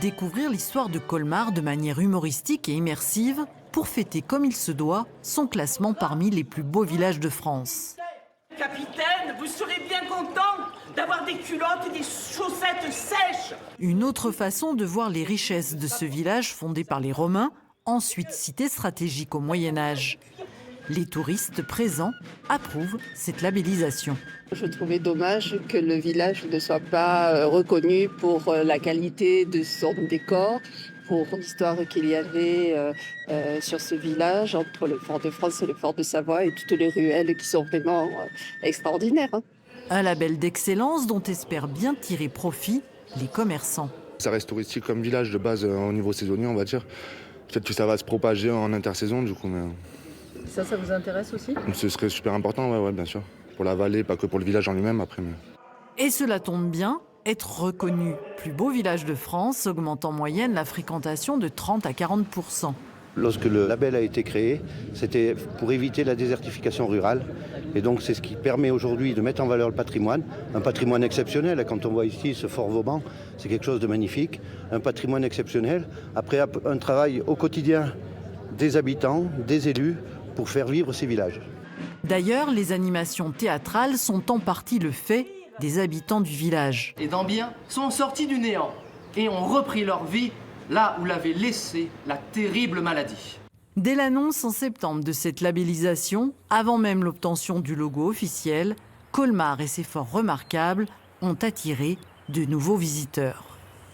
Découvrir l'histoire de Colmar de manière humoristique et immersive pour fêter comme il se doit son classement parmi les plus beaux villages de France. Capitaine, vous serez bien content d'avoir des culottes et des chaussettes sèches. Une autre façon de voir les richesses de ce village fondé par les Romains, ensuite cité stratégique au Moyen-Âge. Les touristes présents approuvent cette labellisation. Je trouvais dommage que le village ne soit pas reconnu pour la qualité de son décor, pour l'histoire qu'il y avait sur ce village, entre le fort de France et le fort de Savoie et toutes les ruelles qui sont vraiment extraordinaires. Un label d'excellence dont espèrent bien tirer profit les commerçants. Ça reste touristique comme village de base au niveau saisonnier, on va dire. Peut-être que ça va se propager en intersaison du coup. Mais... Ça vous intéresse aussi? Ce serait super important, ouais, bien sûr. Pour la vallée, pas que pour le village en lui-même après. Mais... Et cela tombe bien, être reconnu plus beau village de France augmente en moyenne la fréquentation de 30 à 40%. Lorsque le label a été créé, c'était pour éviter la désertification rurale. Et donc c'est ce qui permet aujourd'hui de mettre en valeur le patrimoine. Un patrimoine exceptionnel, quand on voit ici ce fort Vauban, c'est quelque chose de magnifique. Un patrimoine exceptionnel. Après un travail au quotidien des habitants, des élus, pour faire vivre ces villages. D'ailleurs, les animations théâtrales sont en partie le fait des habitants du village. Les Dambiens sont sortis du néant et ont repris leur vie là où l'avait laissé la terrible maladie. Dès l'annonce en septembre de cette labellisation, avant même l'obtention du logo officiel, Colmar et ses forts remarquables ont attiré de nouveaux visiteurs.